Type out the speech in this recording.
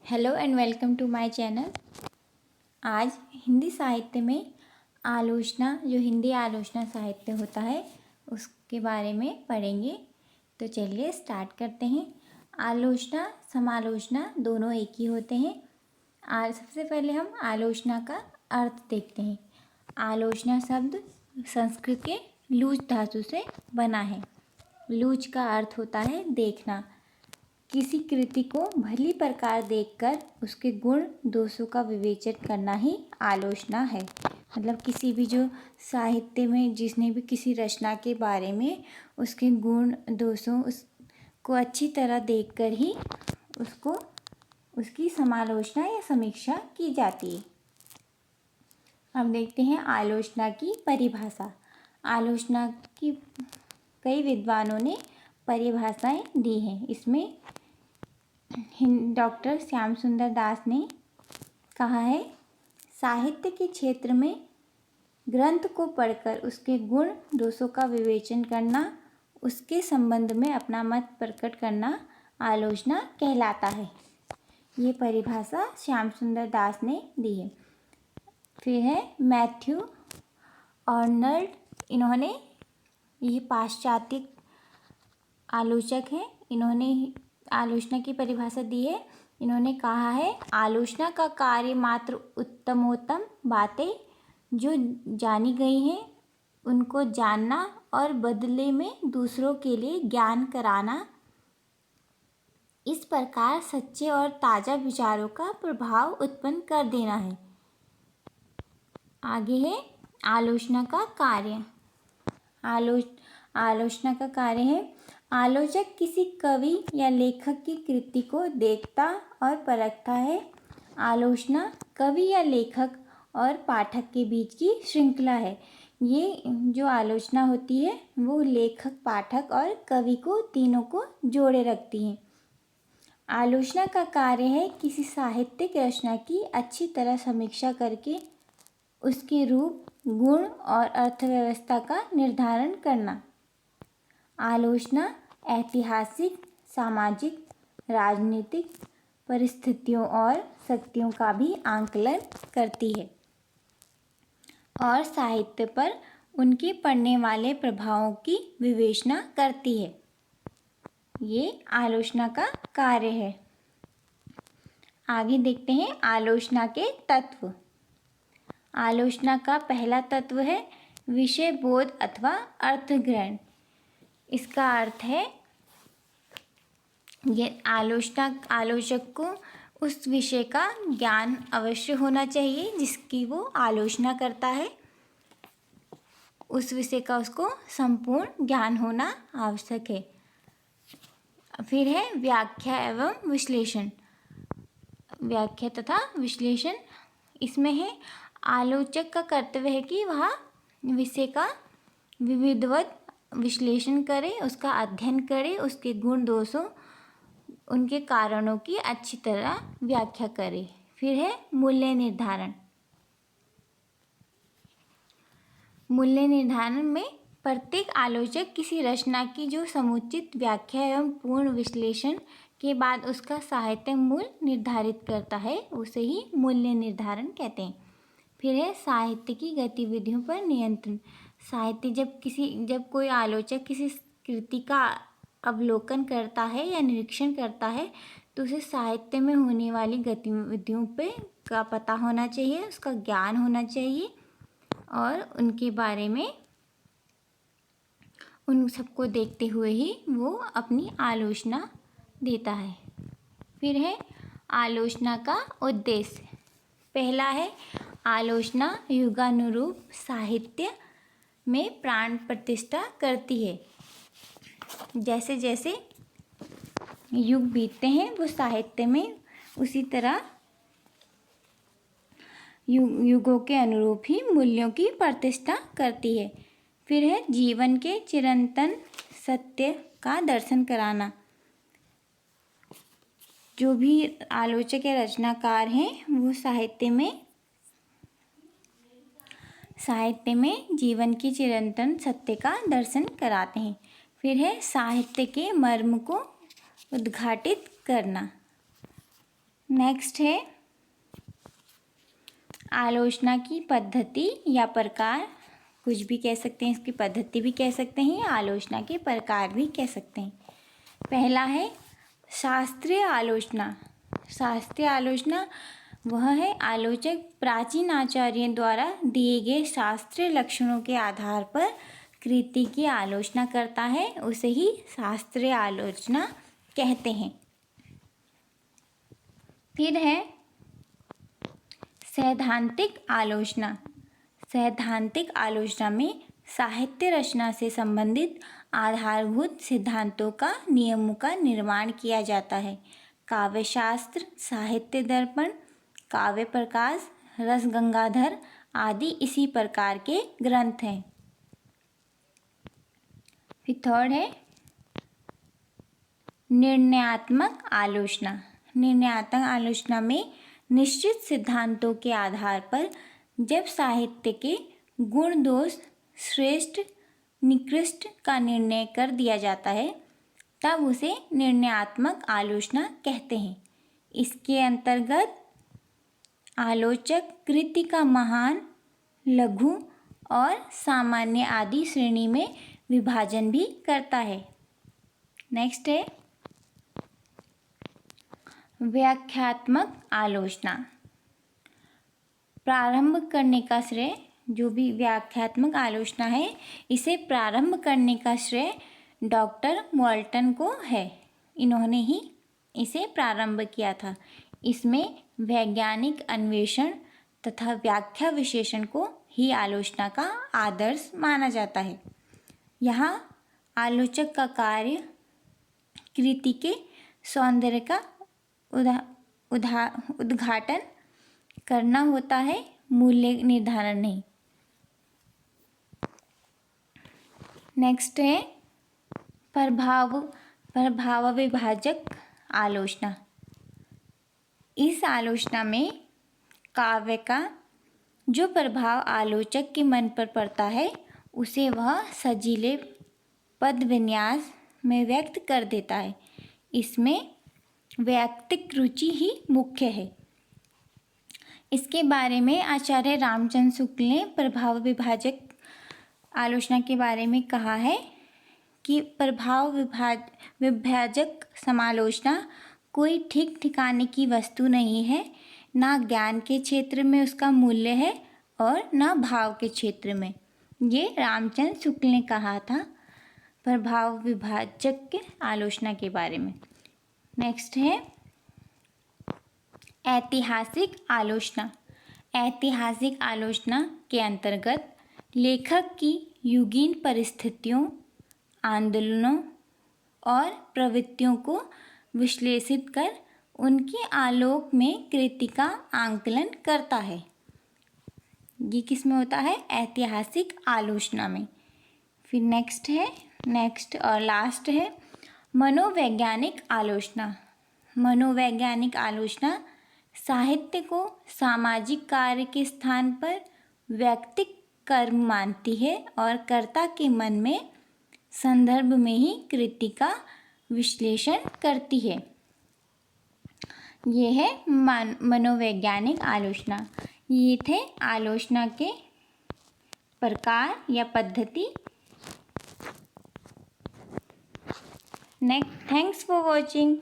Hello and welcome to my channel. आज हिंदी साहित्य में आलोचना, जो हिंदी आलोचना साहित्य होता है उसके बारे में पढ़ेंगे। तो चलिए स्टार्ट करते हैं। आलोचना समालोचना दोनों एक ही होते हैं। सबसे पहले हम आलोचना का अर्थ देखते हैं। आलोचना शब्द संस्कृत के लूज धातु से बना है। लूज का अर्थ होता है देखना। किसी कृति को भली प्रकार देखकर उसके गुण दोषों का विवेचन करना ही आलोचना है। मतलब किसी भी जो साहित्य में जिसने भी किसी रचना के बारे में उसके गुण दोषों उसको अच्छी तरह देखकर ही उसकी समालोचना या समीक्षा की जाती है। अब देखते हैं आलोचना की परिभाषा। आलोचना की कई विद्वानों ने परिभाषाएं दी हैं। इसमें डॉक्टर श्याम सुंदर दास ने कहा है, साहित्य के क्षेत्र में ग्रंथ को पढ़कर उसके गुण दोषों का विवेचन करना, उसके संबंध में अपना मत प्रकट करना आलोचना कहलाता है। ये परिभाषा श्याम सुंदर दास ने दी है। फिर है मैथ्यू आर्नल्ड, इन्होंने ये पाश्चात्य आलोचक हैं। इन्होंने आलोचना की परिभाषा दी है। इन्होंने कहा है, आलोचना का कार्य मात्र उत्तमोत्तम बातें जो जानी गई हैं उनको जानना और बदले में दूसरों के लिए ज्ञान कराना। इस प्रकार सच्चे और ताज़ा विचारों का प्रभाव उत्पन्न कर देना है। आगे है आलोचना का कार्य। आलोचना का कार्य है, आलोचक किसी कवि या लेखक की कृति को देखता और परखता है। आलोचना कवि या लेखक और पाठक के बीच की श्रृंखला है। ये जो आलोचना होती है वो लेखक, पाठक और कवि को तीनों को जोड़े रखती है। आलोचना का कार्य है किसी साहित्यिक रचना की अच्छी तरह समीक्षा करके उसके रूप, गुण और अर्थव्यवस्था का निर्धारण करना। आलोचना ऐतिहासिक, सामाजिक, राजनीतिक परिस्थितियों और शक्तियों का भी आंकलन करती है और साहित्य पर उनके पड़ने वाले प्रभावों की विवेचना करती है। ये आलोचना का कार्य है। आगे देखते हैं आलोचना के तत्व। आलोचना का पहला तत्व है विषय बोध अथवा अर्थग्रहण। इसका अर्थ है ये आलोचक को उस विषय का ज्ञान अवश्य होना चाहिए जिसकी वो आलोचना करता है। उस विषय का उसको संपूर्ण ज्ञान होना आवश्यक है। फिर है व्याख्या एवं विश्लेषण। व्याख्या तथा विश्लेषण इसमें है आलोचक का कर्तव्य है कि वह विषय का विविधवत विश्लेषण करे, उसका अध्ययन करे, उसके गुण दोषों, उनके कारणों की अच्छी तरह व्याख्या करे। फिर है मूल्य निर्धारण। मूल्य निर्धारण में प्रत्येक आलोचक किसी रचना की जो समुचित व्याख्या एवं पूर्ण विश्लेषण के बाद उसका साहित्य मूल्य निर्धारित करता है, उसे ही मूल्य निर्धारण कहते हैं। फिर है साहित्य की गतिविधियों पर नियंत्रण। साहित्य जब कोई आलोचक किसी कृति का अवलोकन करता है या निरीक्षण करता है तो उसे साहित्य में होने वाली गतिविधियों पे का पता होना चाहिए, उसका ज्ञान होना चाहिए और उनके बारे में उन सबको देखते हुए ही वो अपनी आलोचना देता है। फिर है आलोचना का उद्देश्य। पहला है आलोचना युगानुरूप साहित्य में प्राण प्रतिष्ठा करती है। जैसे जैसे युग बीतते हैं वो साहित्य में उसी तरह युगों के अनुरूप ही मूल्यों की प्रतिष्ठा करती है। फिर है जीवन के चिरंतन सत्य का दर्शन कराना। जो भी आलोचक या रचनाकार हैं वो साहित्य में जीवन की चिरंतन सत्य का दर्शन कराते हैं। फिर है साहित्य के मर्म को उद्घाटित करना। नेक्स्ट है आलोचना की पद्धति या प्रकार। कुछ भी कह सकते हैं, इसकी पद्धति भी कह सकते हैं, आलोचना के प्रकार भी कह सकते हैं। पहला है शास्त्रीय आलोचना। शास्त्रीय आलोचना वह है आलोचक प्राचीन आचार्यों द्वारा दिए गए शास्त्रीय लक्षणों के आधार पर कृति की आलोचना करता है, उसे ही शास्त्रीय आलोचना कहते हैं। फिर है सैद्धांतिक आलोचना। सैद्धांतिक आलोचना में साहित्य रचना से संबंधित आधारभूत सिद्धांतों का नियमों का निर्माण किया जाता है। काव्यशास्त्र, साहित्य दर्पण, काव्य प्रकाश, रसगंगाधर आदि इसी प्रकार के ग्रंथ हैं। फिर थर्ड है निर्णयात्मक आलोचना। निर्णयात्मक आलोचना में निश्चित सिद्धांतों के आधार पर जब साहित्य के गुण दोष श्रेष्ठ निकृष्ट का निर्णय कर दिया जाता है तब उसे निर्णयात्मक आलोचना कहते हैं। इसके अंतर्गत आलोचक कृति का महान, लघु और सामान्य आदि श्रेणी में विभाजन भी करता है। नेक्स्ट है व्याख्यात्मक आलोचना। प्रारंभ करने का श्रेय, जो भी व्याख्यात्मक आलोचना है, इसे प्रारंभ करने का श्रेय डॉक्टर मोल्टन को है। इन्होंने ही इसे प्रारंभ किया था। इसमें वैज्ञानिक अन्वेषण तथा व्याख्या विशेषण को ही आलोचना का आदर्श माना जाता है। यहाँ आलोचक का कार्य कृति के सौंदर्य का उद्घाटन करना होता है, मूल्य निर्धारण नहीं। नेक्स्ट है प्रभाव विभाजक आलोचना। इस आलोचना में काव्य का जो प्रभाव आलोचक के मन पर पड़ता है उसे वह सजीले पद विन्यास में व्यक्त कर देता है। इसमें वैयक्तिक रुचि ही मुख्य है। इसके बारे में आचार्य रामचंद्र शुक्ल ने प्रभाव विभाजक आलोचना के बारे में कहा है कि प्रभाव विभाजक समालोचना कोई ठीक ठिकाने की वस्तु नहीं है, ना ज्ञान के क्षेत्र में उसका मूल्य है और ना भाव के क्षेत्र में। ये रामचंद्र शुक्ल ने कहा था प्रभाव विभाजक के आलोचना के बारे में। नेक्स्ट है ऐतिहासिक आलोचना। ऐतिहासिक आलोचना के अंतर्गत लेखक की युगीन परिस्थितियों, आंदोलनों और प्रवृत्तियों को विश्लेषित कर उनके आलोक में कृति का आंकलन करता है। ये किस में होता है? ऐतिहासिक आलोचना में। फिर नेक्स्ट और लास्ट है मनोवैज्ञानिक आलोचना। मनोवैज्ञानिक आलोचना साहित्य को सामाजिक कार्य के स्थान पर व्यक्तिक कर्म मानती है और कर्ता के मन में संदर्भ में ही कृति का विश्लेषण करती है। ये है मनोवैज्ञानिक आलोचना। ये थे आलोचना के प्रकार या पद्धति। Thanks for watching.